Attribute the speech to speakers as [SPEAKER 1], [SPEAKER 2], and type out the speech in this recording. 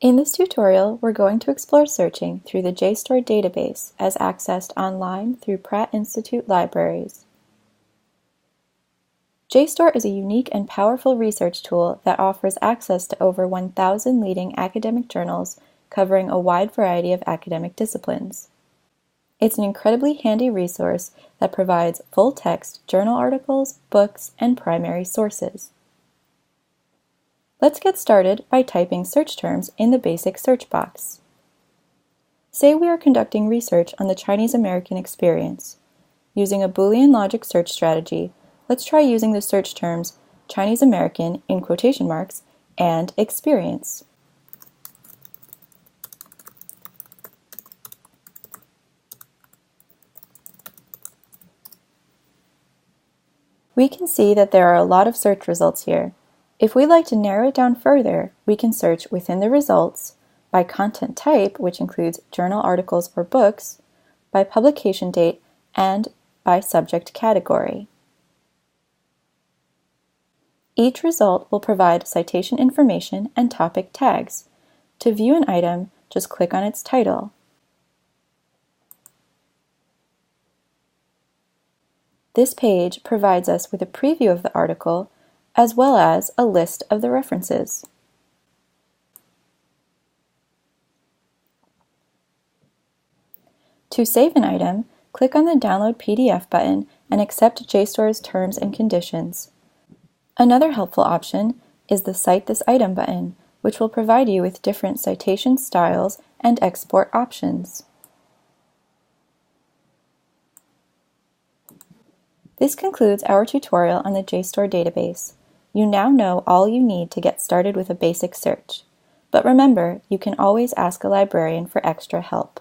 [SPEAKER 1] In this tutorial, we're going to explore searching through the JSTOR database as accessed online through Pratt Institute Libraries. JSTOR is a unique and powerful research tool that offers access to over 1,000 leading academic journals covering a wide variety of academic disciplines. It's an incredibly handy resource that provides full-text journal articles, books, and primary sources. Let's get started by typing search terms in the basic search box. Say we are conducting research on the Chinese American experience. Using a Boolean logic search strategy, let's try using the search terms Chinese American in quotation marks and experience. We can see that there are a lot of search results here. If we'd like to narrow it down further, we can search within the results by content type, which includes journal articles or books, by publication date, and by subject category. Each result will provide citation information and topic tags. To view an item, just click on its title. This page provides us with a preview of the article as well as a list of the references. To save an item, click on the Download PDF button and accept JSTOR's terms and conditions. Another helpful option is the Cite this item button, which will provide you with different citation styles and export options. This concludes our tutorial on the JSTOR database. You now know all you need to get started with a basic search. But remember, you can always ask a librarian for extra help.